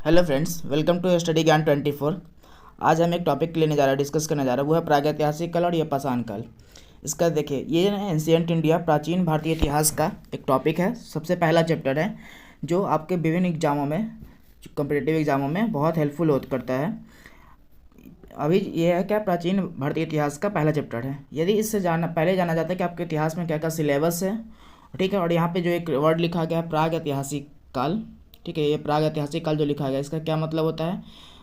Hello friends, welcome to study Gyan 24। आज हम एक टॉपिक लेने जा रहे हैं, डिस्कस करने जा रहे हैं, वो है प्रागैतिहासिक काल और यह पाषाण काल। इसका देखिए, ये एंशियंट इंडिया, प्राचीन भारतीय इतिहास का एक टॉपिक है। सबसे पहला चैप्टर है जो आपके विभिन्न एग्जामों में, कॉम्पिटिटिव एग्जामों में बहुत हेल्पफुल हो करता है। अभी ये है क्या, प्राचीन भारतीय इतिहास का पहला चैप्टर है। यदि इससे पहले जाना जाता है कि आपके इतिहास में क्या क्या सिलेबस है, ठीक है। और यहाँ पे जो एक वर्ड लिखा गया है प्रागैतिहासिक काल, ठीक है। ये प्रागैतिहासिक काल जो लिखा गया है, इसका क्या मतलब होता है,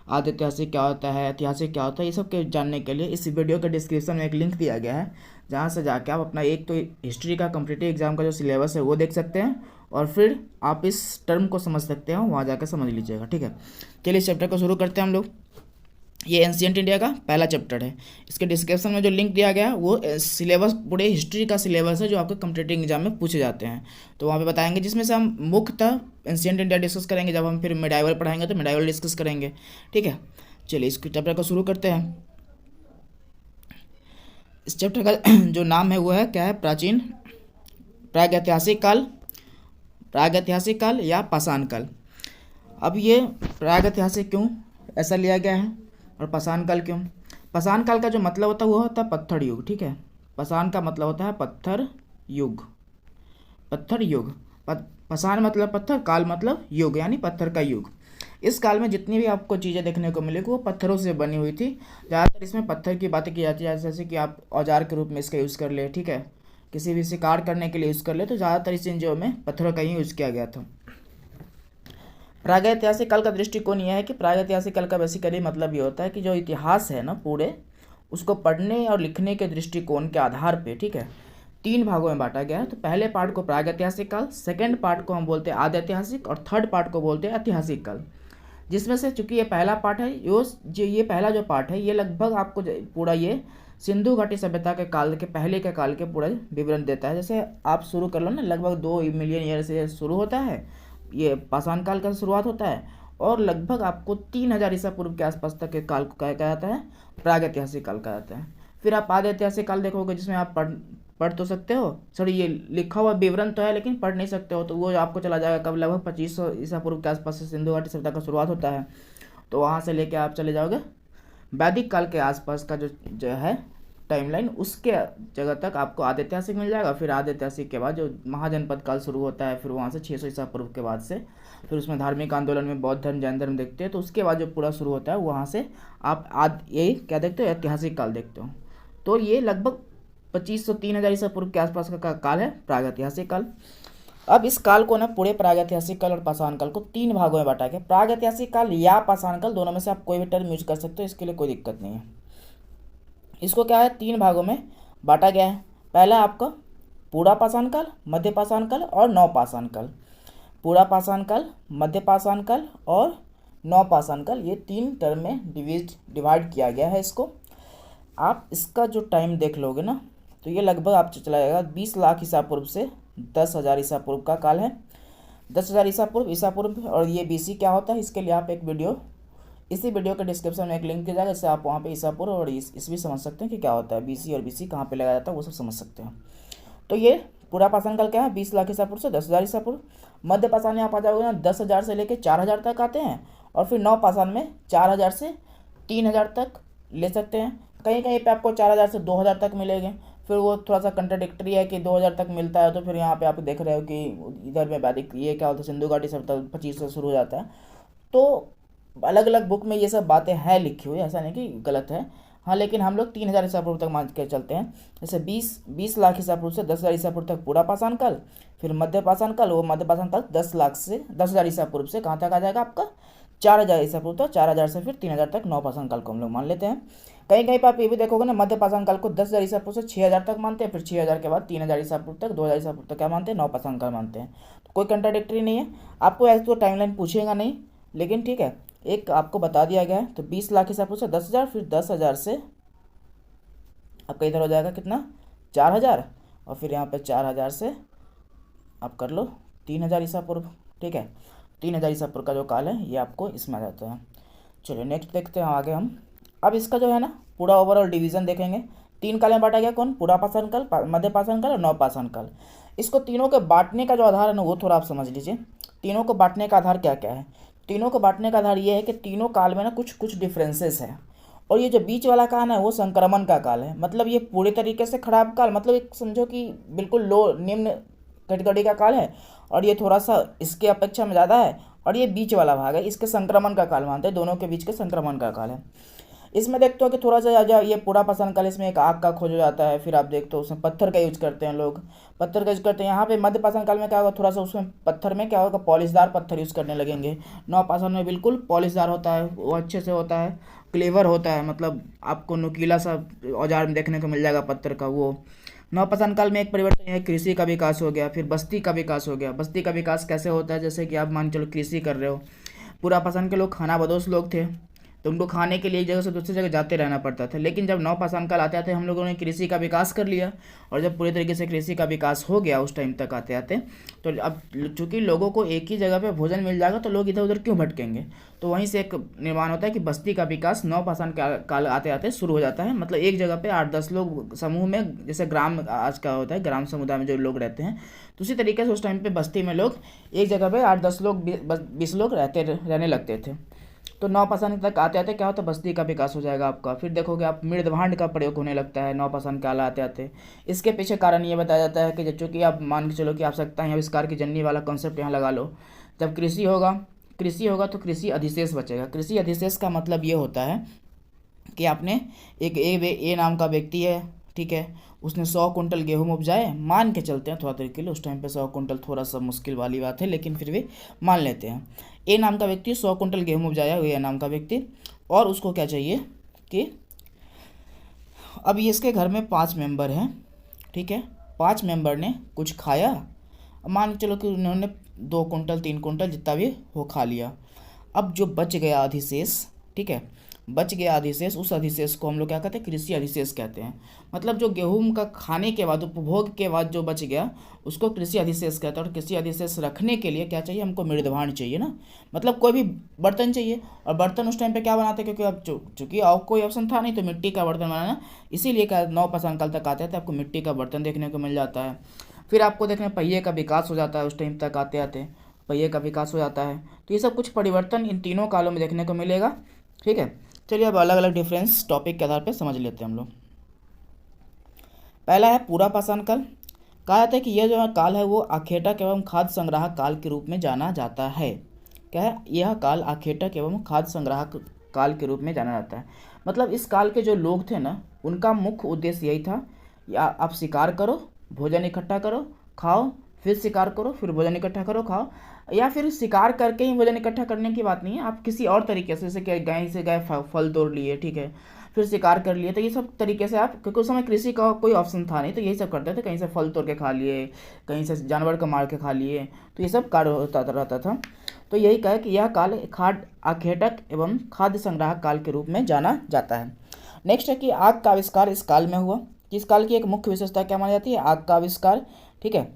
आदि ऐतिहासिक क्या होता है, ऐतिहासिक क्या होता है, ये सब के जानने के लिए इस वीडियो के डिस्क्रिप्शन में एक लिंक दिया गया है, जहाँ से जाके आप अपना एक तो हिस्ट्री का कॉम्पिटिटिव एग्जाम का जो सिलेबस है वो देख सकते हैं, और फिर आप इस टर्म को समझ सकते हैं, वहाँ जाकर समझ लीजिएगा, ठीक है। चलिए इस चैप्टर को शुरू करते हैं हम लोग। ये एंशियंट इंडिया का पहला चैप्टर है। इसके डिस्क्रिप्शन में जो लिंक दिया गया है वो सिलेबस, पूरे हिस्ट्री का सिलेबस है जो आपके कॉम्पिटिटिव एग्जाम में पूछे जाते हैं, तो वहाँ पे बताएंगे, जिसमें से हम मुख्यतः एंशियंट इंडिया डिस्कस करेंगे। जब हम फिर मेडाइवल पढ़ाएंगे तो मेडाइवल डिस्कस करेंगे, ठीक है। चलिए इस चैप्टर को शुरू करते हैं। इस चैप्टर का जो नाम है वो है क्या है, प्रागैतिहासिक काल, प्रागैतिहासिक काल या पाषाण काल। अब ये प्रागैतिहासिक क्यों ऐसा लिया गया है और पाषाण काल क्यों? पाषाण काल का जो मतलब होता है वो होता है पत्थर युग, ठीक है। पाषाण का मतलब होता है पत्थर युग, पत्थर युग। पाषाण मतलब पत्थर, काल मतलब युग, यानी पत्थर का युग। इस काल में जितनी भी आपको चीज़ें देखने को मिलेगी वो पत्थरों से बनी हुई थी। ज़्यादातर इसमें पत्थर की बातें की जाती है, जैसे कि आप औजार के रूप में इसका यूज़ कर ले, ठीक है। किसी भी शिकार करने के लिए यूज़ कर ले, तो ज़्यादातर इस चीज़ों में पत्थरों का ही यूज़ किया गया था। प्रागैतिहासिक काल का दृष्टिकोण यह है कि प्रागैतिहासिक काल का बेसिकली मतलब ये होता है कि जो इतिहास है ना पूरे, उसको पढ़ने और लिखने के दृष्टिकोण के आधार पे, ठीक है, 3 भागों में बांटा गया है। तो पहले पार्ट को प्रागैतिहासिक काल, सेकंड पार्ट को हम बोलते हैं आदि ऐतिहासिक, और थर्ड पार्ट को बोलते हैं ऐतिहासिक काल। जिसमें से चूंकि ये पहला पार्ट है, ये पहला जो पार्ट है, ये लगभग आपको पूरा ये सिंधु घाटी सभ्यता के काल के पहले के काल के पूरा विवरण देता है। जैसे आप शुरू कर लो ना, लगभग 2 मिलियन ईयर से शुरू होता है, ये पाषाण काल का शुरुआत होता है, और लगभग आपको 3000 ईसा पूर्व के आसपास तक के काल को कहा जाता है प्रागैतिहासिक काल कहा जाता है। फिर आप आदि ऐतिहासिक काल देखोगे, जिसमें आप पढ़ तो सकते हो, सॉरी ये लिखा हुआ विवरण तो है लेकिन पढ़ नहीं सकते हो, तो वो आपको चला जाएगा कब, लगभग 2500 ईसा पूर्व के आसपास से सिंधु घाटी सभ्यता का शुरुआत होता है। तो वहाँ से लेके आप चले जाओगे वैदिक काल के आसपास का जो है टाइमलाइन, उसके जगह तक आपको आदि ऐतिहासिक मिल जाएगा। फिर आदि ऐतिहासिक के बाद जो महाजनपद काल शुरू होता है, फिर वहाँ से 600 ईसा पूर्व के बाद से, फिर उसमें धार्मिक आंदोलन में बौद्ध धर्म, जैन धर्म देखते हैं, तो उसके बाद जो पूरा शुरू होता है वहाँ से आप ये क्या देखते हो, ऐतिहासिक काल देखते हो। तो ये लगभग 2500-3000 ईसा पूर्व के आसपास का काल है प्रागैतिहासिक काल। अब इस काल को ना, पूरे प्रागैतिहासिक काल और पाषाण काल को 3 भागों में बांटा गया। प्रागैतिहासिक काल या पाषाण काल, दोनों में से आप कोई भी टर्म यूज कर सकते हो, इसके लिए कोई दिक्कत नहीं है। इसको क्या है, 3 भागों में बांटा गया है। पहला आपका पूरा पाषाण काल, मध्य पाषाण काल और नव पाषाण काल। पूरा पाषाण काल, मध्य पाषाण काल और नव पाषाण काल, ये 3 टर्म में डिवाइड किया गया है इसको। आप इसका जो टाइम देख लोगे ना, तो ये लगभग आप चला जाएगा 20 लाख ईसा पूर्व से 10,000 ईसा पूर्व का काल है। 10,000 ईसा पूर्व और ये बीसी क्या होता है, इसके लिए आप एक वीडियो, इसी वीडियो के डिस्क्रिप्शन में एक लिंक दिया जाएगा, इससे आप वहाँ पे ईसा पूर्व और इस भी समझ सकते हैं कि क्या होता है, बीसी और बीसी कहाँ पे लगाया जाता है, वो सब समझ सकते हैं। तो ये पूरा पाषाण काल क्या है, 20 लाख ईसा पूर्व से 10,000 ईसा पूर्व। मध्य पाषाण में आप आ जाओगे ना, 10,000 से लेकर 4,000 तक आते हैं, और फिर नव पाषाण में 4,000 से 3,000 तक ले सकते हैं। कहीं कहीं पे आपको 4,000 से 2,000 तक मिलेंगे। फिर वो थोड़ा सा कंट्राडिक्टरी है कि 2,000 तक मिलता है, तो फिर यहाँ पे आप देख रहे हो कि इधर में वैदिक ये क्या होता है, सिंधु घाटी सभ्यता 25 से शुरू हो जाता है। तो अलग अलग बुक में ये सब बातें हैं लिखी हुई, ऐसा नहीं कि गलत है, हाँ, लेकिन हम लोग 3,000 ईसा पूर्व तक मान के चलते हैं। जैसे 20 लाख ईसा पूर्व से 10,000 ईसा पूर्व तक पूरा पाषाण काल, फिर मध्य पाषाण काल, वो मध्य पाषाण काल 10 लाख से 10,000 ईसा पूर्व से कहाँ तक आ जाएगा आपका, 4,000 ईसा पूर्व तक, 4,000 से फिर 3,000 तक नव पाषाण काल को हम लोग मान लेते हैं। कहीं कहीं पर आप ये भी देखोगे ना, मध्य पाषाण काल को 10,000 ईसा पूर्व से 6,000 तक मानते हैं, फिर 6,000 के बाद 3,000 ईसा पूर्व तक, 2,000 ईसा पूर्व तक क्या मानते हैं, नव पाषाण काल मानते हैं। तो कोई कंट्राडिक्टरी नहीं है, आपको ऐसे तो टाइमलाइन पूछेगा नहीं, लेकिन ठीक है, एक आपको बता दिया गया है। तो 20 लाख ईसा पूर्व से 10,000, फिर 10,000 से आपका इधर हो जाएगा कितना, 4,000, और फिर यहाँ पे 4,000 से आप कर लो 3,000 ईसा पूर्व, ठीक है। 3,000 ईसा पूर्व का जो काल है ये आपको इसमें आ जाता है। चलिए नेक्स्ट देखते हैं आगे हम। अब इसका जो है ना पूरा ओवरऑल डिवीजन देखेंगे। 3 काल में बांटा गया, कौन, पूरा पाषाण काल, मध्य पाषाण काल और नव पाषाण काल। इसको तीनों के बांटने का जो आधार है ना, वो थोड़ा आप समझ लीजिए। तीनों को बांटने का आधार क्या क्या है। तीनों को बांटने का आधार ये है कि तीनों काल में ना कुछ कुछ डिफरेंसेस हैं, और ये जो बीच वाला काल है वो संक्रमण का काल है। मतलब ये पूरे तरीके से खराब काल, मतलब एक समझो कि बिल्कुल लो निम्न कैटेगरी का काल है, और ये थोड़ा सा इसके अपेक्षा में ज़्यादा है, और ये बीच वाला भाग है, इसके संक्रमण का काल मानते हैं, दोनों के बीच के संक्रमण का काल है। इसमें देखते हो कि थोड़ा सा ये पूरा पाषाण काल, इसमें एक आग का खोज हो जाता है। फिर आप देखते हो उसमें पत्थर का यूज करते हैं लोग, पत्थर का यूज करते हैं। यहाँ पे मध्य पाषाण काल में क्या होगा, थोड़ा सा उसमें पत्थर में क्या होगा, पॉलिशदार पत्थर यूज करने लगेंगे। नवपाषाण में बिल्कुल पॉलिशदार होता है, वो अच्छे से होता है, क्लेवर होता है, मतलब आपको नुकीला सा औजार में देखने को मिल जाएगा पत्थर का वो। नवपाषाण काल में एक परिवर्तन है, कृषि का विकास हो गया, फिर बस्ती का विकास हो गया। बस्ती का विकास कैसे होता है, जैसे कि आप मान चलो कृषि कर रहे हो, पूरा पाषाण के लोग खानाबदोश लोग थे, तो उनको खाने के लिए एक जगह से दूसरी जगह जाते रहना पड़ता था। लेकिन जब नवपाषाण काल आते आते हम लोगों ने कृषि का विकास कर लिया, और जब पूरी तरीके से कृषि का विकास हो गया उस टाइम तक आते आते, तो अब चूंकि लोगों को एक ही जगह पे भोजन मिल जाएगा तो लोग इधर उधर क्यों भटकेंगे, तो वहीं से एक निर्माण होता है कि बस्ती का विकास नवपाषाण काल आते आते शुरू हो जाता है। मतलब एक जगह पे 8-10 लोग समूह में, जैसे ग्राम आज का होता है, ग्राम समुदाय में जो लोग रहते हैं, तो उसी तरीके से उस टाइम पे बस्ती में लोग एक जगह पे 8-10 लोग 20 लोग रहने लगते थे। तो नवपाषाण तक आते आते क्या होता है, बस्ती का विकास हो जाएगा आपका। फिर देखोगे आप मृदभांड का प्रयोग होने लगता है नवपाषाण काल आते आते। इसके पीछे कारण ये बताया जाता है कि चूँकि आप मान के चलो कि आवश्यकता है आविष्कार की जननी वाला कॉन्सेप्ट यहाँ लगा लो। जब कृषि होगा तो कृषि अधिशेष बचेगा। कृषि अधिशेष का मतलब ये होता है कि आपने एक ए नाम का व्यक्ति है, ठीक है, उसने 100 कुंटल गेहूँ उपजाए, मान के चलते हैं थोड़ा तरीके लिए, उस टाइम पे 100 कुंटल थोड़ा सा मुश्किल वाली बात है, लेकिन फिर भी मान लेते हैं। ए नाम का व्यक्ति 100 कुंटल गेहूँ उपजाया, ए नाम का व्यक्ति, और उसको क्या चाहिए कि अब ये इसके घर में 5 मेंबर हैं, ठीक है, 5 मेंबर ने कुछ खाया, मान के चलो कि उन्होंने 2 कुंटल 3 कुंटल जितना भी हो खा लिया। अब जो बच गया अधिशेष, ठीक है, बच गया अधिशेष, उस अधिशेष को हम लोग क्या कहते हैं, कृषि अधिशेष कहते हैं। मतलब जो गेहूं का खाने के बाद, उपभोग के बाद जो बच गया उसको कृषि अधिशेष कहते हैं। और कृषि अधिशेष रखने के लिए क्या चाहिए हमको, मृदभांड चाहिए ना, मतलब कोई भी बर्तन चाहिए। और बर्तन उस टाइम पे क्या बनाते हैं, क्योंकि अब चूँकि और कोई ऑप्शन था नहीं, तो मिट्टी का बर्तन बनाना, इसीलिए क्या नवपाषाण काल तक आते आते आपको मिट्टी का बर्तन देखने को मिल जाता है। फिर आपको देखने पहिए का विकास हो जाता है, उस टाइम तक आते आते पहिए का विकास हो जाता है। तो ये सब कुछ परिवर्तन इन तीनों कालों में देखने को मिलेगा, ठीक है। चलिए अब अलग अलग डिफरेंस टॉपिक के आधार पर समझ लेते हैं हम लोग। पहला है पूरा पाषाण काल। कहा जाता है कि यह जो काल है वो आखेटक एवं खाद्य संग्राहक काल के रूप में जाना जाता है। क्या है, यह काल आखेटक एवं खाद्य संग्राहक काल के रूप में जाना जाता है। मतलब इस काल के जो लोग थे ना, उनका मुख्य उद्देश्य यही था, या आप शिकार करो, भोजन इकट्ठा करो, खाओ, फिर शिकार करो, फिर भोजन इकट्ठा करो, खाओ, या फिर शिकार करके ही भोजन इकट्ठा करने की बात नहीं है, आप किसी और तरीके से, जैसे कि गाय से गए फल तोड़ लिए, ठीक है, फिर शिकार कर लिए, तो ये सब तरीके से आप, क्योंकि उस समय कृषि का कोई ऑप्शन था नहीं, तो यही सब करते थे, कहीं से फल तोड़ के खा लिए, कहीं से जानवर को मार के खा लिए, तो ये सब कार्य होता रहता था। तो यही कहा कि यह काल आखेटक एवं खाद्य संग्राहक काल के रूप में जाना जाता है। नेक्स्ट है कि आग का आविष्कार इस काल में हुआ। इस काल की एक मुख्य विशेषता क्या मानी जाती है, आग का आविष्कार, ठीक है।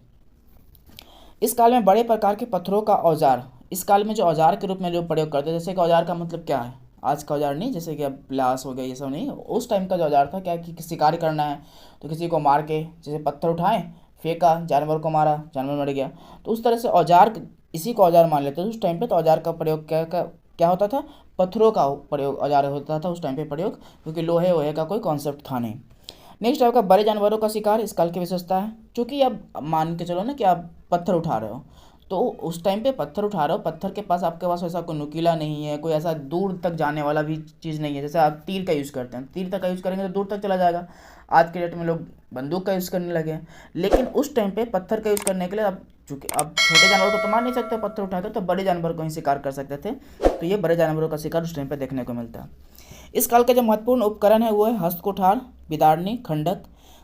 इस काल में बड़े प्रकार के पत्थरों का औजार, इस काल में जो औजार के रूप में जो प्रयोग करते हैं, जैसे कि औजार का मतलब क्या है, आज का औजार नहीं, जैसे कि अब प्लास हो गया, ये सब नहीं, उस टाइम का जो औजार था क्या कि शिकार करना है तो किसी को मार के, जैसे पत्थर उठाए फेंका, जानवर को मारा, जानवर मर गया, तो उस तरह से औजार, इसी को औजार मान लेते थे उस टाइम पे। तो औजार का प्रयोग क्या होता था, पत्थरों का प्रयोग औजार होता था उस टाइम पे प्रयोग, क्योंकि लोहे वोहे का कोई कॉन्सेप्ट था नहीं। नेक्स्ट आपका बड़े जानवरों का शिकार इस काल की विशेषता है। चूँकि अब मान के चलो ना कि आप पत्थर उठा रहे हो, तो उस टाइम पे पत्थर उठा रहे हो, पत्थर के पास आपके पास ऐसा कोई नुकीला नहीं है, कोई ऐसा दूर तक जाने वाला भी चीज़ नहीं है। जैसे आप तीर का यूज़ करते हैं, तीर तक का यूज़ करेंगे तो दूर तक चला जाएगा। आज के डेट में लोग बंदूक का यूज़ करने लगे हैं, लेकिन उस टाइम पे पत्थर का यूज़ करने के लिए अब चूँकि अब छोटे जानवर को तो मार नहीं सकते पत्थर उठाकर, तो बड़े जानवर को ही शिकार कर सकते थे। तो ये बड़े जानवरों का शिकार उस टाइम पर देखने को मिलता है। इस काल का जो महत्वपूर्ण उपकरण है वो है हस्तकुठार, बिदारनी, खंडक।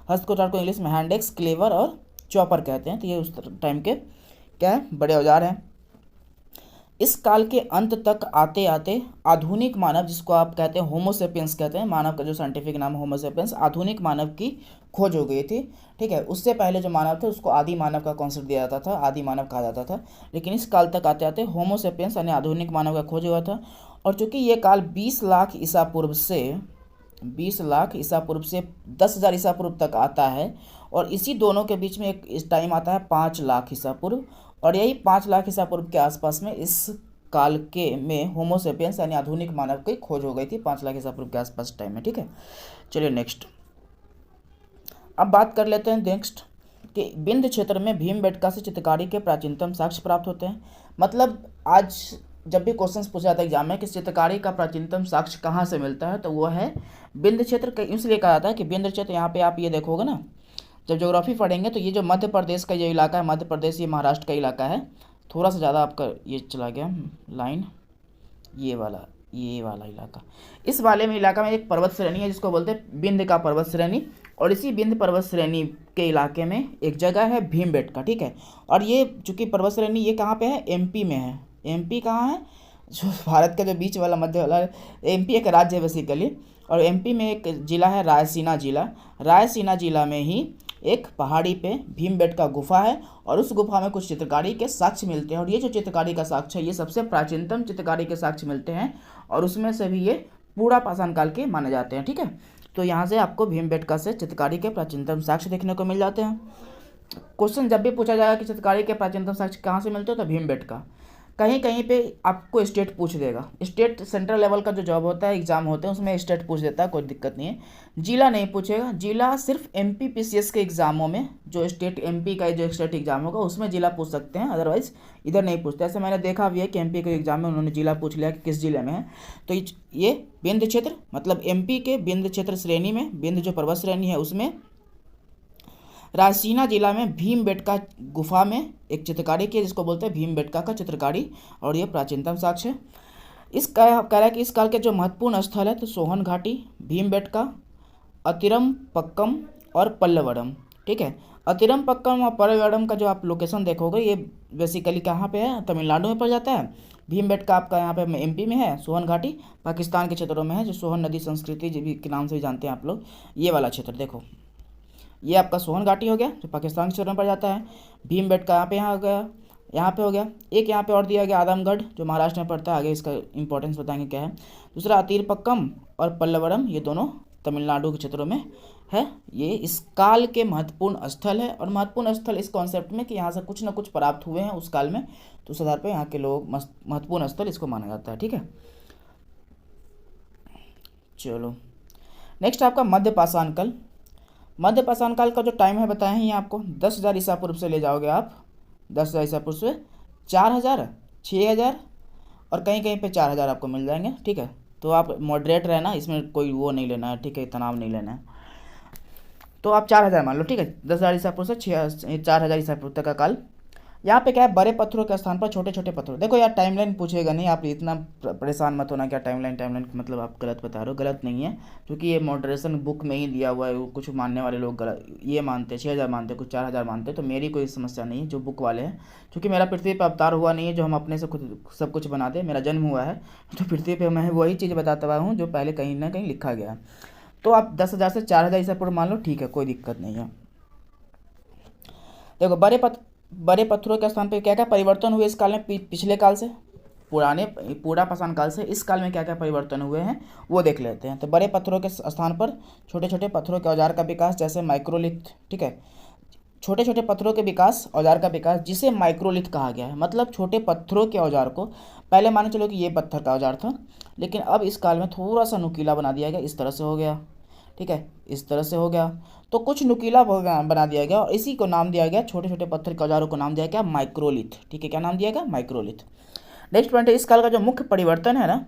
हस्तकुठार को इंग्लिश में हैंड एक्स, क्लेवर और चॉपर कहते हैं। तो ये उस टाइम के क्या है, बड़े औजार हैं। इस काल के अंत तक आते आते आधुनिक मानव, जिसको आप कहते हैं होमोसेपियंस कहते हैं, मानव का जो साइंटिफिक नाम है होमोसेपियंस, आधुनिक मानव की खोज हो गई थी, ठीक है। उससे पहले जो मानव थे उसको आदि मानव का कॉन्सेप्ट दिया जाता था, आदि मानव कहा जाता था, लेकिन इस काल तक आते आते होमोसेपियंस यानी आधुनिक मानव का खोज हुआ था। और चूँकि ये काल 20 लाख ईसा पूर्व से 10,000 ईसा पूर्व तक आता है, और इसी दोनों के बीच में एक इस टाइम आता है 5 लाख ईसा पूर्व, और यही 5 लाख ईसा पूर्व के आसपास में इस काल के में होमोसेपियंस यानी आधुनिक मानव की खोज हो गई थी 5 लाख ईसा पूर्व के आसपास टाइम में। ठीक है, चलिए नेक्स्ट अब बात कर लेते हैं नेक्स्ट कि विंध्य क्षेत्र में भीमबेटका से चित्रकारी के प्राचीनतम साक्ष्य प्राप्त होते हैं। मतलब आज जब भी क्वेश्चंस पूछा जाता है एग्जाम में कि चित्रकारी का प्राचीनतम साक्ष्य कहाँ से मिलता है, तो वो है विंध्य क्षेत्र। इसलिए कहा जाता है कि विंध्य क्षेत्र, यहाँ पे आप ये देखोगे ना, जब ज्योग्राफी पढ़ेंगे तो ये जो मध्य प्रदेश का जो इलाका है, मध्य प्रदेश ये महाराष्ट्र का इलाका है, थोड़ा सा ज़्यादा आपका ये चला गया लाइन, ये वाला इलाका, इस वाले में इलाका में एक पर्वत श्रेणी है जिसको बोलते हैं विंध्य का पर्वत श्रेणी, और इसी विंध्य पर्वत श्रेणी के इलाके में एक जगह है भीमबेटका। ठीक है, और ये चूँकि पर्वत श्रेणी ये कहाँ पे है, एमपी में है। एमपी कहाँ है, जो भारत का जो बीच वाला मध्य वाला, एमपी एक राज्य है बेसिकली, और एमपी में एक ज़िला है रायसीना जिला। रायसीना जिला में ही एक पहाड़ी पे भीमबेटका गुफा है, और उस गुफा में कुछ चित्रकारी के साक्ष्य मिलते हैं, और ये जो चित्रकारी का साक्ष्य है ये सबसे प्राचीनतम चित्रकारी के साक्ष्य मिलते हैं, और उसमें से भी ये पूरा पाषाण काल के माने जाते हैं। ठीक है, तो यहाँ से आपको भीमबेटका से चित्रकारी के प्राचीनतम साक्ष्य देखने को मिल जाते हैं। क्वेश्चन जब भी पूछा जाएगा कि चित्रकारी के प्राचीनतम साक्ष्य कहाँ से मिलते हो, तो भीमबेटका। कहीं कहीं पे आपको स्टेट पूछ देगा, स्टेट सेंट्रल लेवल का जो जॉब होता है, एग्जाम होते हैं, उसमें स्टेट पूछ देता है, कोई दिक्कत नहीं है। जिला नहीं पूछेगा, जिला सिर्फ एमपी पीसीएस के एग्जामों में, जो स्टेट एमपी का जो स्टेट एग्जाम होगा उसमें जिला पूछ सकते हैं, अदरवाइज इधर नहीं पूछते। ऐसे मैंने देखा भी है कि एमपी के एग्जाम में उन्होंने जिला पूछ लिया कि किस जिले में है। तो ये विंध्य क्षेत्र, मतलब एमपी के विंध्य क्षेत्र श्रेणी में, विंध्य जो पर्वत श्रेणी है उसमें रायसीना जिला में भीमबेटका गुफा में एक चित्रकारी की जिसको बोलते हैं भीमबेटका का चित्रकारी, और ये प्राचीनतम साक्ष्य है। इस कह रहा है कि इस काल के जो महत्वपूर्ण स्थल है तो सोहन घाटी, भीमबेटका, अतिरम पक्कम और पल्लवडम। ठीक है, अतिरम पक्कम और पल्लवडम का जो आप लोकेशन देखोगे ये बेसिकली कहाँ पे है, तमिलनाडु में पड़ जाता है। भीमबेटका आपका यहाँ पे एमपी में है, सोहन घाटी पाकिस्तान के क्षेत्रों में है, जो सोहन नदी संस्कृति के नाम से भी जानते हैं आप लोग। ये वाला क्षेत्र देखो, ये आपका सोहन घाटी हो गया जो पाकिस्तान के क्षेत्र में पड़ जाता है। भीमबेटका यहाँ हो गया, यहाँ पे हो गया। एक यहाँ पे और दिया गया आदमगढ़ जो महाराष्ट्र में पड़ता है, आगे इसका इंपॉर्टेंस बताएंगे क्या है। दूसरा अतीरपक्कम और पल्लवरम, ये दोनों तमिलनाडु के क्षेत्रों में है। ये इस काल के महत्वपूर्ण स्थल है, और महत्वपूर्ण स्थल इस कॉन्सेप्ट में कि यहाँ से कुछ ना कुछ प्राप्त हुए हैं उस काल में, तो उस आधार पर यहाँ के लोग महत्वपूर्ण स्थल इसको माना जाता है। ठीक है, चलो नेक्स्ट आपका मध्य पाषाण काल। मध्य पाषाण काल का जो टाइम है बताएं ही आपको, 10,000 ईसा पूर्व से ले जाओगे आप, 10,000 ईसा पूर्व से 4,000, 6,000 और कहीं कहीं पे 4,000 आपको मिल जाएंगे। ठीक है, तो आप मॉडरेट रहना, इसमें कोई वो नहीं लेना है। ठीक है, तनाव नहीं लेना है, तो आप 4,000 मान लो। ठीक है, 10,000 ईसा पूर्व से 4,000 ईसा पूर्व तक का काल। यहाँ पे क्या है, बड़े पत्थरों के स्थान पर छोटे छोटे पत्थर। देखो यार टाइमलाइन पूछेगा नहीं, आप इतना परेशान मत होना क्या टाइमलाइन मतलब आप गलत बता रहे हो। गलत नहीं है, क्योंकि ये मॉडरेशन बुक में ही दिया हुआ है। कुछ मानने वाले लोग गलत ये मानते हैं, 6,000 मानते हैं, कुछ 4,000 मानते हैं, तो मेरी कोई समस्या नहीं है जो बुक वाले हैं। क्योंकि मेरा पृथ्वी पर अवतार हुआ नहीं है जो हम अपने से खुद सब कुछ बना दें। मेरा जन्म हुआ है तो पृथ्वी पर मैं वही चीज़ बताता हुआ हूँ जो पहले कहीं ना कहीं लिखा गया है। तो आप 10,000 से 4,000 ईसा पूर्व मान लो, ठीक है, कोई दिक्कत नहीं है। देखो बड़े पत्थरों के स्थान पे क्या क्या परिवर्तन हुए इस काल में, पिछले काल से, पूरा पाषाण काल से इस काल में क्या क्या परिवर्तन हुए हैं वो देख लेते हैं। तो बड़े पत्थरों के स्थान पर छोटे छोटे पत्थरों के औजार का विकास, जैसे माइक्रोलिथ। ठीक है, छोटे छोटे पत्थरों के विकास, औजार का विकास, जिसे माइक्रोलिथ कहा गया है। मतलब छोटे पत्थरों के औजार को, पहले मान चलो कि ये पत्थर का औजार था, लेकिन अब इस काल में थोड़ा सा नुकीला बना दिया गया, इस तरह से हो गया। ठीक है, इस तरह से हो गया, तो कुछ नुकीला बना दिया गया, और इसी को नाम दिया गया, छोटे छोटे पत्थर के औजारों को नाम दिया गया माइक्रोलिथ। ठीक है, क्या नाम दिया गया, माइक्रोलिथ। नेक्स्ट पॉइंट है, इस काल का जो मुख्य परिवर्तन है ना,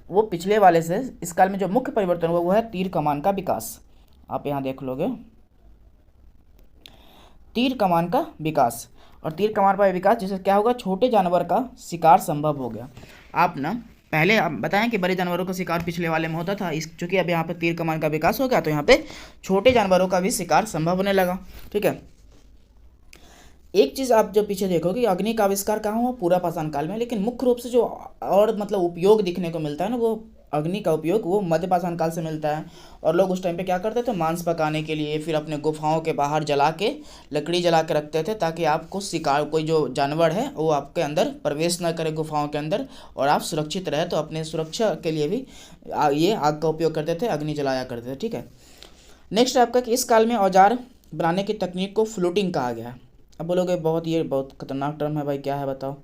वो पिछले वाले से इस काल में जो मुख्य परिवर्तन हुआ वो है तीर कमान का विकास। आप यहाँ देख लोगे, तीर कमान का विकास, और तीर कमान का विकास जिससे क्या होगा, छोटे जानवर का शिकार संभव हो गया। आप ना पहले आप बताएं कि बड़े जानवरों का शिकार पिछले वाले में होता था, इस चूँकि अब यहाँ पे तीर कमान का विकास हो गया तो यहाँ पे छोटे जानवरों का भी शिकार संभव होने लगा। ठीक है, एक चीज़ आप जो पीछे देखोगे, अग्नि का आविष्कार कहाँ हुआ, पूरा पाषाण काल में, लेकिन मुख्य रूप से जो और मतलब उपयोग दिखने को मिलता है ना, वो अग्नि का उपयोग वो मध्य पाषाण काल से मिलता है। और लोग उस टाइम पे क्या करते थे, मांस पकाने के लिए, फिर अपने गुफाओं के बाहर जला के, लकड़ी जला के रखते थे, ताकि आपको शिकार, कोई जो जानवर है वो आपके अंदर प्रवेश न करे गुफाओं के अंदर, और आप सुरक्षित रहे। तो अपने सुरक्षा के लिए भी ये आग का उपयोग करते थे, अग्नि जलाया करते थे। ठीक है, नेक्स्ट आपका कि इस काल में औजार बनाने की तकनीक को फ्लूटिंग कहा गया है। अब बोलोगे बहुत खतरनाक टर्म है भाई, क्या है बताओ।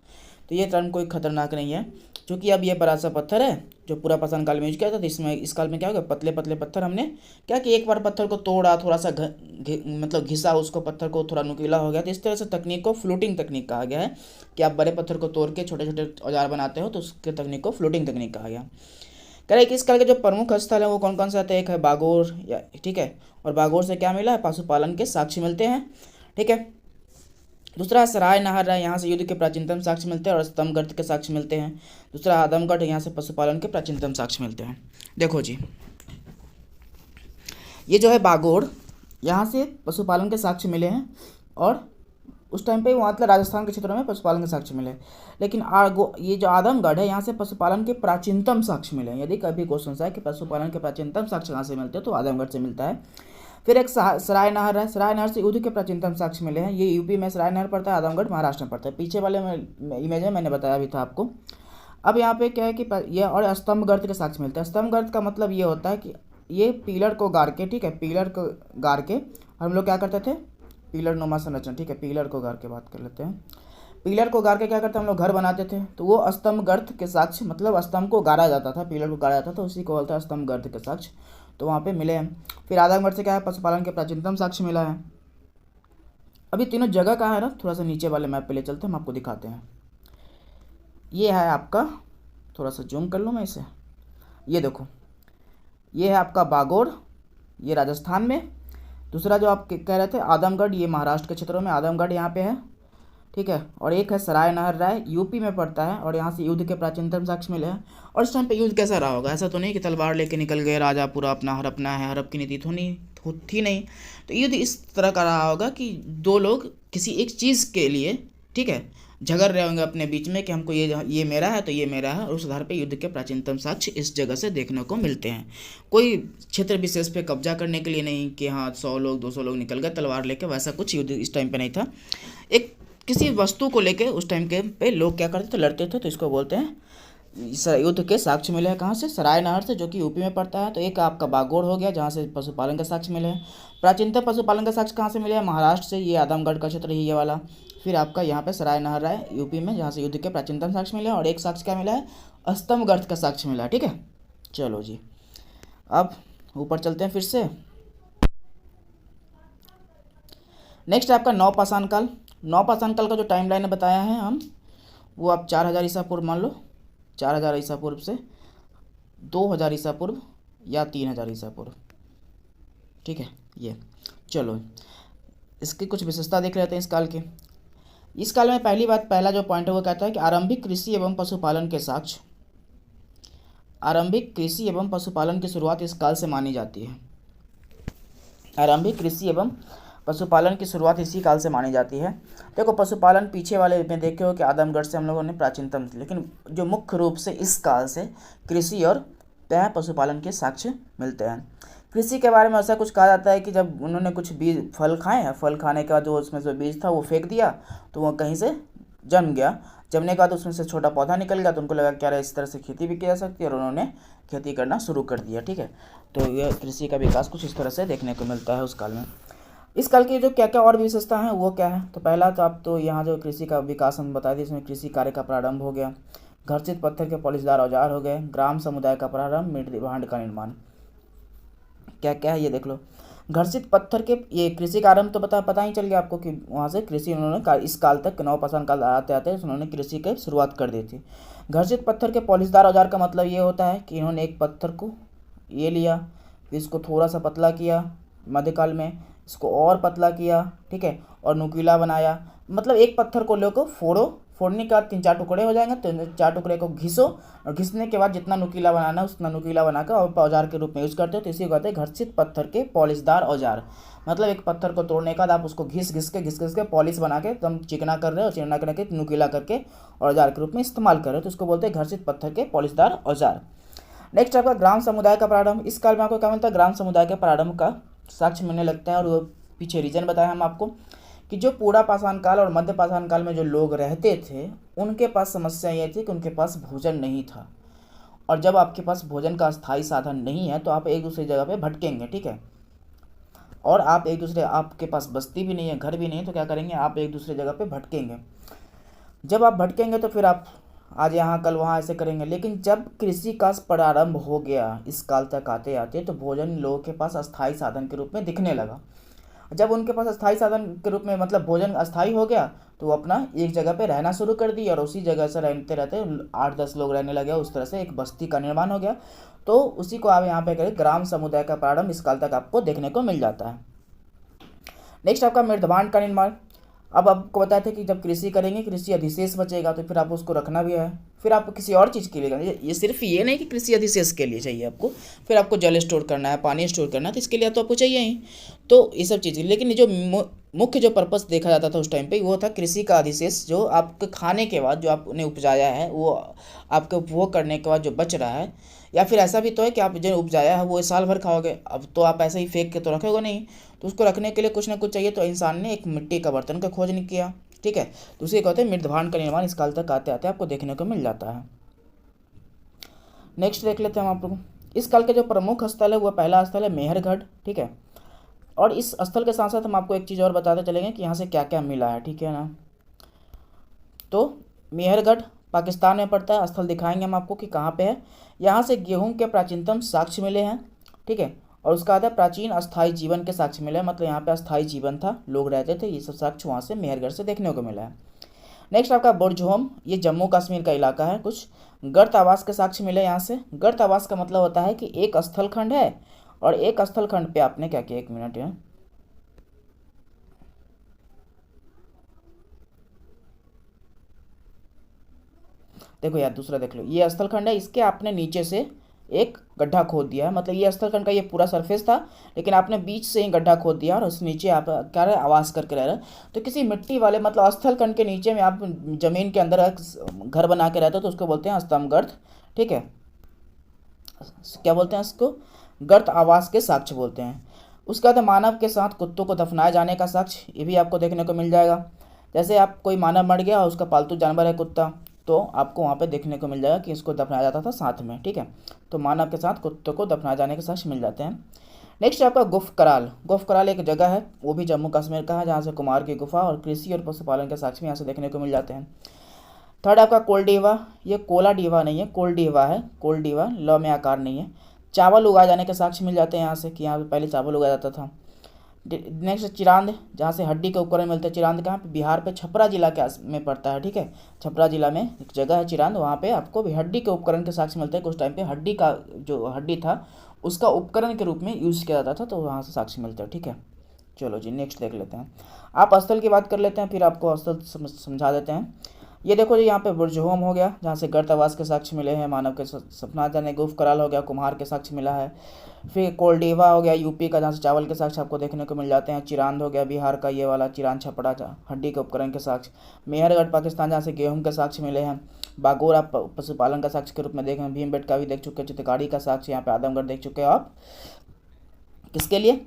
तो ये टर्म कोई खतरनाक नहीं है, क्योंकि अब ये बड़ा सा पत्थर है जो पूरा पाषाण काल में यूज किया था। तो इसमें इस काल में क्या होगा, पतले पतले पत्थर हमने क्या कि एक बार पत्थर को तोड़ा, थोड़ा सा मतलब घिसा उसको, पत्थर को थोड़ा नुकीला हो गया। तो इस तरह से तकनीक को फ्लोटिंग तकनीक कहा गया है, कि आप बड़े पत्थर को तोड़ के छोटे छोटे औजार बनाते हो तो उसके तकनीक को फ्लोटिंग तकनीक कहा गया। कह रहे कि इस काल के जो प्रमुख स्थल है वो कौन कौन से आते हैं, एक है बागोर, या ठीक है, और बागोर से क्या मिला है, पशुपालन के साक्ष्य मिलते हैं, ठीक है। दूसरा सराय नहर है, यहाँ से युद्ध के प्राचीनतम साक्ष्य मिलते हैं और स्तंभगढ़ के साक्ष्य मिलते हैं। दूसरा आदमगढ़, यहाँ से पशुपालन के प्राचीनतम साक्ष्य मिलते हैं। देखो जी, ये जो है बागोड़, यहाँ से पशुपालन के साक्ष्य मिले हैं, और उस टाइम पे मतलब राजस्थान के क्षेत्रों में पशुपालन के साक्ष्य मिले। लेकिन ये जो आदमगढ़ है, यहाँ से पशुपालन के प्राचीनतम साक्ष्य मिले हैं। यदि कभी क्वेश्चन है कि पशुपालन के प्राचीनतम साक्ष्य कहाँ से मिलते हैं, तो आदमगढ़ से मिलता है। फिर एक सराय नहर है, सराय नहर से युद्ध के प्राचीनतम साक्ष्य मिले हैं। ये यूपी में सराय नहर पड़ता है, आदमगढ़ महाराष्ट्र में पड़ता है। पीछे वाले इमेज में मैंने बताया भी था आपको। अब यहाँ पे क्या है कि ये और स्तंभगढ़ के साक्ष्य मिलते हैं। स्तंभगढ़ का मतलब ये होता है कि ये पिलर को गाड़ के, ठीक है, पिलर को गाड़ के हम लोग क्या करते थे, पिलर नुमा संरचना, ठीक है, पिलर को गाड़ के बात कर लेते हैं। पिलर को गाड़ के क्या करते हम लोग, घर बनाते थे। तो वो स्तंभगढ़ के साक्ष्य, मतलब स्तंभ को गाड़ा जाता था, पिलर को गाड़ा जाता था, उसी को बोलता है स्तंभगढ़ के साक्ष्य। तो वहाँ पे मिले हैं। फिर आदमगढ़ से क्या है, पशुपालन के प्राचीनतम साक्ष्य मिला है। अभी तीनों जगह कहाँ है ना, थोड़ा सा नीचे वाले मैप पे ले चलते हैं, हम आपको दिखाते हैं। ये है आपका, थोड़ा सा जूम कर लूँ मैं इसे, ये देखो, ये है आपका बागोड़, ये राजस्थान में। दूसरा जो आप कह रहे थे आदमगढ़, ये महाराष्ट्र के क्षेत्रों में आदमगढ़ यहाँ पे है, ठीक है। और एक है सराय नहर राय, यूपी में पड़ता है, और यहाँ से युद्ध के प्राचीनतम साक्ष्य मिले हैं। और इस टाइम पे युद्ध कैसा रहा होगा, ऐसा तो नहीं कि तलवार लेके निकल गए, राजा पूरा अपना हड़पना है, हड़प की नीति थी नहीं। तो युद्ध इस तरह का रहा होगा कि दो लोग किसी एक चीज़ के लिए, ठीक है, झगड़ रहे होंगे अपने बीच में कि हमको ये मेरा है तो ये मेरा है, और उस आधार पे युद्ध के प्राचीनतम साक्ष्य इस जगह से देखने को मिलते हैं। कोई क्षेत्र विशेष पे कब्जा करने के लिए नहीं कि हाँ 100 लोग 200 लोग निकल गए तलवार लेके, वैसा कुछ युद्ध इस टाइम पे नहीं था। एक किसी वस्तु को लेके उस टाइम के पे लोग क्या करते थे, लड़ते थे। तो इसको बोलते हैं युद्ध के साक्ष्य मिले हैं। कहाँ से, सराय नहर से, जो कि यूपी में पड़ता है। तो एक आपका बागोड़ हो गया, जहाँ से पशुपालन के साक्ष्य मिले हैं। प्राचीनतम पशुपालन के साक्ष्य कहाँ से मिले हैं, महाराष्ट्र से, ये आदमगढ़ का क्षेत्र ही ये वाला। फिर आपका यहाँ पे सराय नहर है यूपी में, जहाँ से युद्ध के प्राचीनतम साक्ष्य मिले हैं। और एक साक्ष्य क्या मिला है, स्तंभगढ़ का साक्ष्य मिला है, ठीक है। चलो जी, अब ऊपर चलते हैं फिर से। नेक्स्ट आपका नवपाषाण काल। नवपाषाण काल का जो टाइम लाइन बताया है हम, वो आप 4000 ईसा पूर्व मान लो, 4000 ईसा पूर्व से 2000 ईसा पूर्व या 3000 ईसा पूर्व, ठीक है। ये चलो इसकी कुछ विशेषता देख लेते हैं इस काल के। इस काल में पहला जो पॉइंट है वो कहता है कि आरंभिक कृषि एवं पशुपालन के साक्ष्य, आरंभिक कृषि एवं पशुपालन की शुरुआत इस काल से मानी जाती है। आरंभिक कृषि एवं पशुपालन की शुरुआत इसी काल से मानी जाती है। देखो पशुपालन पीछे वाले में देखे हो कि आदमगढ़ से हम लोगों ने प्राचीनतम, लेकिन जो मुख्य रूप से इस काल से कृषि और पशुपालन के साक्ष्य मिलते हैं। कृषि के बारे में ऐसा कुछ कहा जाता है कि जब उन्होंने कुछ बीज फल खाए, फल खाने के बाद जो उसमें से बीज था वो फेंक दिया, तो वो कहीं से जम गया। जमने के बाद उसमें से छोटा पौधा निकल गया, तो उनको लगा क्या इस तरह से खेती भी की जा सकती है, और उन्होंने खेती करना शुरू कर दिया, ठीक है। तो ये कृषि का विकास कुछ इस तरह से देखने को मिलता है उस काल में। इस काल की जो क्या क्या और विशेषता हैं वो क्या है, तो पहला तो आप तो यहाँ जो कृषि का विकास हम बता दें, इसमें कृषि कार्य का प्रारंभ हो गया, घर्षित पत्थर के पॉलिशदार औजार हो गए, ग्राम समुदाय का प्रारंभ, मृद भांड का निर्माण। क्या क्या है ये देख लो। घर्षित पत्थर के, ये कृषि का आरंभ तो पता ही चल गया आपको कि वहाँ से कृषि उन्होंने इस काल तक, नवपाषाण काल आते आते उन्होंने कृषि की शुरुआत कर दी थी। घर्षित पत्थर के पॉलिशदार औजार का मतलब ये होता है कि इन्होंने एक पत्थर को ये लिया, फिर इसको थोड़ा सा पतला किया, मध्यकाल में इसको और पतला किया, ठीक है, और नुकीला बनाया। मतलब एक पत्थर को लेकर फोड़ने के बाद 3-4 टुकड़े हो जाएंगे, तो 4 टुकड़े को घिसो, और घिसने के बाद जितना नुकीला बनाना है उतना नुकीला बनाकर और औजार के रूप में यूज़ करते हो। तो इसी को कहते हैं घर्षित पत्थर के पॉलिशदार औजार। मतलब एक पत्थर को तोड़ने के बाद आप उसको घिस के पॉलिश बना के एकदम चिकना कर रहे हो, चिकना करके नुकीला करके औजार के रूप में इस्तेमाल कर रहे हो, तो उसको बोलते हैं घर्षित पत्थर के पॉलिशदार औजार। नेक्स्ट आपका ग्राम समुदाय का प्रारंभ। इस काल में आपको क्या मिलता है, ग्राम समुदाय के प्रारंभ का साक्ष्य मिलने लगता है। और वो पीछे रीजन बताया हम आपको कि जो पूरा पाषाण काल और मध्य पाषाण काल में जो लोग रहते थे, उनके पास समस्या ये थी कि उनके पास भोजन नहीं था। और जब आपके पास भोजन का स्थायी साधन नहीं है तो आप एक दूसरी जगह पे भटकेंगे, ठीक है। और आपके पास बस्ती भी नहीं है, घर भी नहीं है, तो क्या करेंगे, आप एक दूसरे जगह पे भटकेंगे। जब आप भटकेंगे तो फिर आप आज यहाँ कल वहाँ ऐसे करेंगे। लेकिन जब कृषि का प्रारंभ हो गया इस काल तक आते आते, तो भोजन लोगों के पास अस्थाई साधन के रूप में दिखने लगा। जब उनके पास अस्थाई साधन के रूप में मतलब भोजन अस्थाई हो गया, तो वो अपना एक जगह पे रहना शुरू कर दी और उसी जगह से रहते रहते 8-10 लोग रहने लगे। उस तरह से एक बस्ती का निर्माण हो गया। तो उसी को आप यहाँ पे करें ग्राम समुदाय का प्रारंभ इस काल तक आपको देखने को मिल जाता है। नेक्स्ट आपका मृदभांड का निर्माण। अब आपको बताया था कि जब कृषि करेंगे कृषि अधिशेष बचेगा, तो फिर आप उसको रखना भी है, फिर आप किसी और चीज़ के लिए करना। ये सिर्फ ये नहीं कि कृषि अधिशेष के लिए चाहिए आपको, फिर आपको जल स्टोर करना है, पानी स्टोर करना है, तो इसके लिए तो आपको चाहिए ही। तो ये सब चीज़, लेकिन ये जो मुख्य जो पर्पस देखा जाता था उस टाइम पे, वो था कृषि का अधिशेष। जो आपके खाने के बाद जो आपने उपजाया है, वो आपके उपभोग करने के बाद जो बच रहा है, या फिर ऐसा भी तो है कि आप जो उपजाया है वो साल भर खाओगे, अब तो आप ऐसे ही फेंक के तो रखोगे नहीं, तो उसको रखने के लिए कुछ ना कुछ चाहिए। तो इंसान ने एक मिट्टी का बर्तन का खोज नहीं किया, ठीक है। तो उसे कहते हैं मृदभांड का निर्माण इस काल तक आते आते आपको देखने को मिल जाता है। नेक्स्ट देख लेते हैं हम आप लोग। इस काल का जो प्रमुख स्थल है वो पहला स्थल है मेहरगढ़, ठीक है। और इस स्थल के साथ साथ हम आपको एक चीज़ और बताते चलेंगे कि यहाँ से क्या क्या मिला है, ठीक है ना। तो मेहरगढ़ पाकिस्तान में पड़ता है, स्थल दिखाएंगे हम आपको कि कहाँ पे है। यहाँ से गेहूं के प्राचीनतम साक्ष्य मिले हैं, ठीक है। और उसका आता है प्राचीन अस्थाई जीवन के साक्ष्य मिले हैं, मतलब यहाँ पे अस्थाई जीवन था, लोग रहते थे, ये सब साक्ष्य वहाँ से मेहरगढ़ से देखने को मिला है। नेक्स्ट आपका बुर्जहोम, ये जम्मू कश्मीर का इलाका है। कुछ गर्त आवास के साक्ष्य मिले यहाँ से। गर्त आवास का मतलब होता है कि एक स्थल खंड है और एक स्थल खंड पे आपने क्या किया, 1 मिनट है, देखो यार दूसरा देख लो, ये स्थल खंड है, इसके आपने नीचे से एक गड्ढा खोद दिया है। मतलब ये स्थल खंड का ये पूरा सरफेस था, लेकिन आपने बीच से ही गड्ढा खोद दिया और उस नीचे आप क्या रहे, आवास करके रह रहे। तो किसी मिट्टी वाले मतलब स्थल खंड के नीचे में आप जमीन के अंदर घर बना के रहते हो, तो उसको बोलते हैं स्तंभ गर्त, ठीक है। क्या बोलते हैं इसको, गर्त आवास के साक्ष्य बोलते हैं। उसके बाद मानव के साथ कुत्तों को दफनाए जाने का साक्ष्य, ये भी आपको देखने को मिल जाएगा। जैसे आप कोई मानव मर गया और उसका पालतू जानवर है कुत्ता, तो आपको वहाँ पे देखने को मिल जाएगा कि इसको दफनाया जाता था साथ में, ठीक है। तो मानव के साथ कुत्तों को दफनाए जाने के साक्ष्य मिल जाते हैं। नेक्स्ट आपका गुफ कराल। गुफ कराल एक जगह है, वो भी जम्मू कश्मीर का है, जहाँ से कुमार की गुफा और कृषि और पशुपालन के साक्ष्य यहाँ से देखने को मिल जाते हैं। थर्ड आपका कोलडीवा, ये कोला डीवा नहीं है, कोलडीवा है, कोलडीवा ल में आकार नहीं है। चावल उगाए जाने के साक्ष्य मिल जाते हैं यहाँ से कि यहाँ पे पहले चावल उगाया जाता था। नेक्स्ट चिरांद, जहाँ से हड्डी के उपकरण मिलते हैं। चिरांद कहाँ पे, बिहार पे छपरा जिला के में पड़ता है, ठीक है। छपरा जिला में एक जगह है चिरांद, वहाँ पे आपको भी हड्डी के उपकरण के साक्ष्य मिलते हैं। कुछ टाइम पे हड्डी का जो हड्डी था उसका उपकरण के रूप में यूज़ किया जाता था, तो वहाँ से साक्ष्य मिलते हैं, ठीक है। चलो जी नेक्स्ट देख लेते हैं। आप स्थल की बात कर लेते हैं, फिर आपको स्थल समझा देते हैं। ये देखो जी, यहाँ पे बुर्जहोम हो गया, जहाँ से गर्त आवास के साक्ष्य मिले हैं, मानव के सपना जाने। गुफ कराल हो गया, कुम्हार के साक्ष्य मिला है। फिर कोलडीवा हो गया यूपी का, जहाँ से चावल के साक्ष्य आपको देखने को मिल जाते हैं। चिरांद हो गया बिहार का, ये वाला चिरांद छपड़ा हड्डी के उपकरण के साक्ष्य। मेहरगढ़ पाकिस्तान, जहाँ से गेहूं के साक्ष्य मिले हैं। बागोर आप पशुपालन का साक्ष्य के रूप में देखें। भीमबेटका भी देख चुके हैं, चित्रकारी का साक्ष्य यहाँ पे आदमगढ़ देख चुके हो आप, किसके लिए,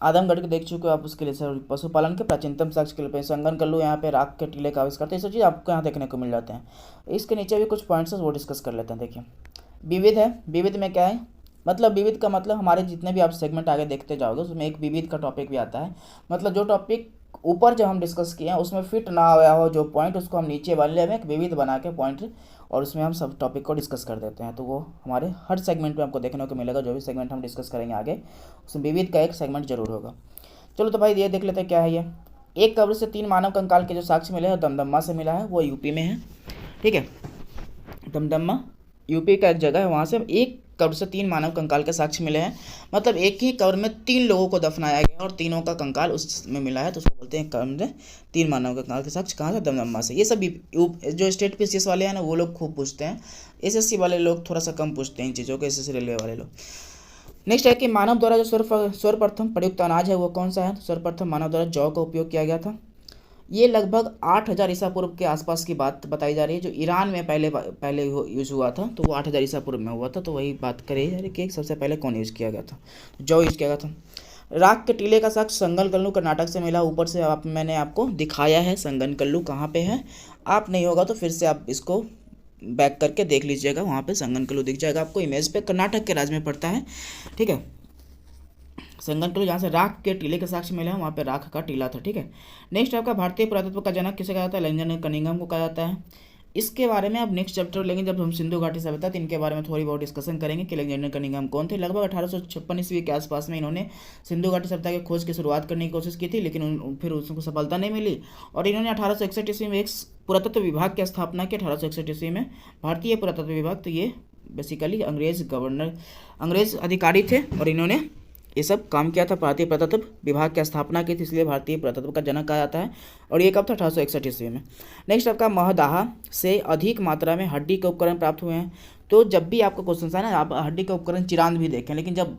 आदमगढ़ के देख चुके हो आप, उसके लिए सर पशुपालन के प्राचीनतम साक्ष्य के लिए। संगन कल्लू यहाँ पे राख के टीले का आविष्कार, तो ये सब चीज़ आपको यहाँ देखने को मिल जाते हैं। इसके नीचे भी कुछ पॉइंट्स है वो डिस्कस कर लेते हैं। देखिए विविध है, विविध में क्या है, मतलब विविध का मतलब हमारे जितने भी आप सेगमेंट आगे देखते जाओगे उसमें एक विविध का टॉपिक भी आता है। मतलब जो टॉपिक ऊपर जो हम डिस्कस किए हैं उसमें फिट ना आया हो जो पॉइंट, उसको हम नीचे वाले में एक विविध बना के पॉइंट, और उसमें हम सब टॉपिक को डिस्कस कर देते हैं। तो वो हमारे हर सेगमेंट में आपको देखने को मिलेगा। जो भी सेगमेंट हम डिस्कस करेंगे आगे, उसमें विविध का एक सेगमेंट जरूर होगा। चलो तो भाई ये देख लेते हैं क्या है ये। एक कब्र से 3 मानव कंकाल के जो साक्ष्य मिले हैं दमदम्मा से मिला है, वो यूपी में है, ठीक है। दमदम्मा यूपी का एक जगह है, वहाँ से एक कब्र से 3 मानव कंकाल के साक्ष्य मिले हैं। मतलब एक ही कब्र में 3 लोगों को दफनाया गया और तीनों का कंकाल उसमें मिला है, तो उसको बोलते हैं कब्र में 3 मानव कंकाल के साक्ष्य। कहाँ से, दमदम्मा से। ये सब जो स्टेट PCS वाले हैं ना वो लोग खूब पूछते हैं, SSC वाले लोग थोड़ा सा कम पूछते हैं इन चीज़ों को, SSC रेलवे वाले लोग। नेक्स्ट है कि मानव द्वारा जो सर्वप्रथम प्रयुक्त अनाज है वो कौन सा है, तो सर्वप्रथम मानव द्वारा जौ का उपयोग किया गया था। ये लगभग 8000 ईसा पूर्व के आसपास की बात बताई जा रही है। जो ईरान में पहले यूज़ हुआ था, तो वो 8000 ईसा पूर्व में हुआ था। तो वही बात करी है कि सबसे पहले कौन यूज़ किया गया था, जौ यूज़ किया गया था। राख के टीले का साक्ष्य संगन कल्लू कर्नाटक से मिला। ऊपर से मैंने आपको दिखाया है संगन कल्लू कहाँ पे है, आप नहीं होगा तो फिर से आप इसको बैक करके देख लीजिएगा, वहाँ पे संगन कल्लू दिख जाएगा आपको इमेज पे, कर्नाटक के राज्य में पड़ता है, ठीक है। संगनकुल जहाँ से राख के टीले के साक्ष्य मिले हैं वहाँ पे राख का टीला था, ठीक है। नेक्स्ट आपका भारतीय पुरातत्व का जनक किसे कहा जाता है, एलेक्जेंडर कनिंघम को कहा जाता है। इसके बारे में अब नेक्स्ट चैप्टर लेंगे जब हम सिंधु घाटी सभ्यता, तो इनके बारे में थोड़ी बहुत डिस्कशन करेंगे कि एलेक्जेंडर कनिंघम कौन थे। लगभग 1856 ईस्वी के आसपास में इन्होंने सिंधु घाटी सभ्यता की खोज की शुरुआत करने की कोशिश की थी, लेकिन फिर उसको सफलता नहीं मिली और इन्होंने 1861 ईस्वी में एक पुरातत्व विभाग की स्थापना की। 1861 ईस्वी में भारतीय पुरातत्व विभाग, तो ये बेसिकली अंग्रेज अधिकारी थे और इन्होंने ये सब काम किया था। भारतीय पुरातत्व विभाग की स्थापना की थी, इसलिए भारतीय पुरातत्व का जनक कहा जाता है। और ये कब था, 1861 ईस्वी में। नेक्स्ट आपका महदाह से अधिक मात्रा में हड्डी के उपकरण प्राप्त हुए हैं। तो जब भी आपका क्वेश्चन है ना, आप हड्डी के उपकरण चिरांद भी देखें, लेकिन जब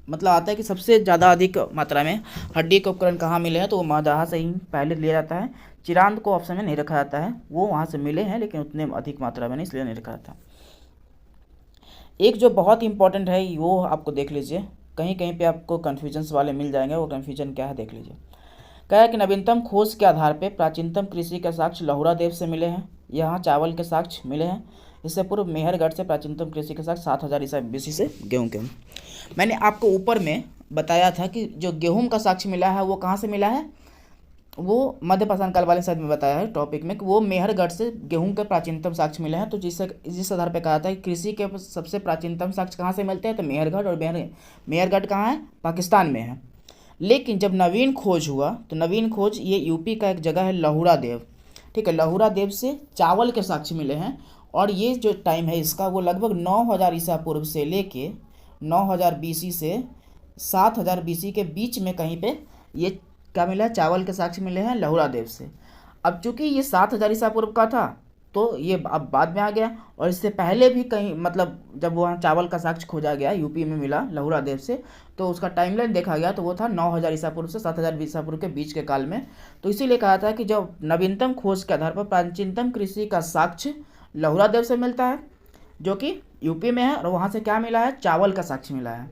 मतलब आता है कि सबसे ज़्यादा अधिक मात्रा में हड्डी के उपकरण कहाँ मिले हैं, तो वो महदाह से ही पहले लिया जाता है। चिरांद को ऑप्शन में नहीं रखा जाता है, वो वहाँ से मिले हैं लेकिन उतने अधिक मात्रा में नहीं, इसलिए नहीं रखा जाता। एक जो बहुत इंपॉर्टेंट है वो आपको देख लीजिए, कहीं कहीं पे आपको कन्फ्यूजन्स वाले मिल जाएंगे, वो कन्फ्यूजन क्या है देख लीजिए। कहा है कि नवीनतम खोज के आधार पे प्राचीनतम कृषि के साक्ष्य लहुरा देव से मिले हैं, यहाँ चावल के साक्ष्य मिले हैं। इससे पूर्व मेहरगढ़ से प्राचीनतम कृषि के साक्ष्य 7000 ईसा BC से गेहूँ के। मैंने आपको ऊपर में बताया था कि जो गेहूँ का साक्ष्य मिला है वो कहाँ से मिला है, वो मध्य पाषाण काल वाले साइड में बताया है टॉपिक में कि वो मेहरगढ़ से गेहूं के प्राचीनतम साक्ष्य मिले हैं। तो जिस आधार पे कहा था कि कृषि के सबसे प्राचीनतम साक्ष्य कहाँ से मिलते हैं, तो मेहरगढ़, और मेहरगढ़ कहाँ है, पाकिस्तान में है। लेकिन जब नवीन खोज हुआ तो नवीन खोज ये यूपी का एक जगह है लहुरा देव, ठीक है। लहुरा देव से चावल के साक्ष्य मिले हैं और ये जो टाइम है इसका वो लगभग 9000 ईसा पूर्व से लेके 9000 BC से 7000 BC के बीच में कहीं पे ये क्या मिला है, चावल के साक्ष्य मिले हैं लहुरा देव से। अब चूंकि ये 7000 ईसा पूर्व का था तो ये अब बाद में आ गया, और इससे पहले भी कहीं मतलब जब वहाँ चावल का साक्ष्य खोजा गया यूपी में मिला लहुरा देव से, तो उसका टाइमलाइन देखा गया तो वो था 9000 ईसा पूर्व से 7000 ईसा पूर्व के बीच के काल में। तो इसीलिए कहा था कि जब नवीनतम खोज के आधार पर प्राचीनतम कृषि का साक्ष्य लहुरा देव से मिलता है जो कि यूपी में है, और वहाँ से क्या मिला है, चावल का साक्ष्य मिला है।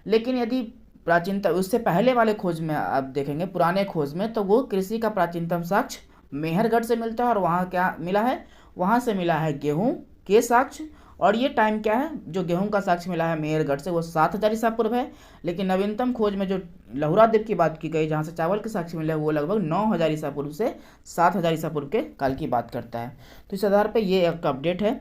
लेकिन यदि प्राचीनतम उससे पहले वाले खोज में आप देखेंगे, पुराने खोज में, तो वो कृषि का प्राचीनतम साक्ष्य मेहरगढ़ से मिलता है और वहाँ क्या मिला है, वहाँ से मिला है गेहूं के साक्ष्य। और ये टाइम क्या है, जो गेहूं का साक्ष्य मिला है मेहरगढ़ से वो 7000 ईसा पूर्व है। लेकिन नवीनतम खोज में जो लहुरा देव की बात की गई जहाँ से चावल के साक्ष्य मिले वो लगभग 9000 ईसा पूर्व से 7000 ईसा पूर्व के काल की बात करता है। तो इस आधार पर ये एक अपडेट है,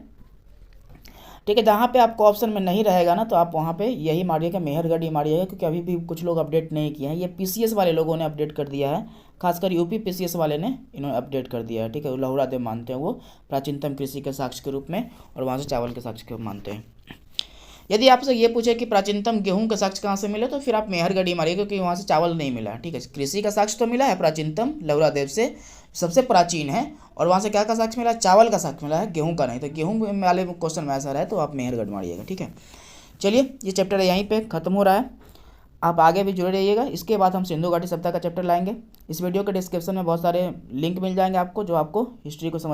ठीक है। जहाँ पे आपको ऑप्शन में नहीं रहेगा ना, तो आप वहाँ पे यही मारिएगा, मेहरगढ़ ही मारिएगा, क्योंकि अभी भी कुछ लोग अपडेट नहीं किए हैं। ये PCS वाले लोगों ने अपडेट कर दिया है, खासकर यूपी PCS वाले ने इन्होंने अपडेट कर दिया है, ठीक है। लहुरा देव मानते हैं वो प्राचीनतम कृषि के साक्ष्य के रूप में, और वहाँ से चावल के साक्ष्य के मानते हैं। यदि आपसे ये पूछे कि प्राचीनतम गेहूं का साक्ष्य कहाँ से मिले, तो फिर आप मेहरगढ़ ही मारिएगा, क्योंकि वहाँ से चावल नहीं मिला, ठीक है। कृषि का साक्ष्य तो मिला है प्राचीनतम लहुरा देव से, सबसे प्राचीन है, और वहाँ से क्या का साक्ष्य मिला, चावल का साक्ष्य मिला है, गेहूं का नहीं। तो गेहूं वाले क्वेश्चन में ऐसा रहा है तो आप मेहरगढ़ मारिएगा, ठीक है। चलिए ये चैप्टर यहीं पे खत्म हो रहा है, आप आगे भी जुड़े रहिएगा। इसके बाद हम सिंधु घाटी सभ्यता का चैप्टर लाएंगे। इस वीडियो के डिस्क्रिप्शन में बहुत सारे लिंक मिल जाएंगे आपको, जो आपको हिस्ट्री को समझ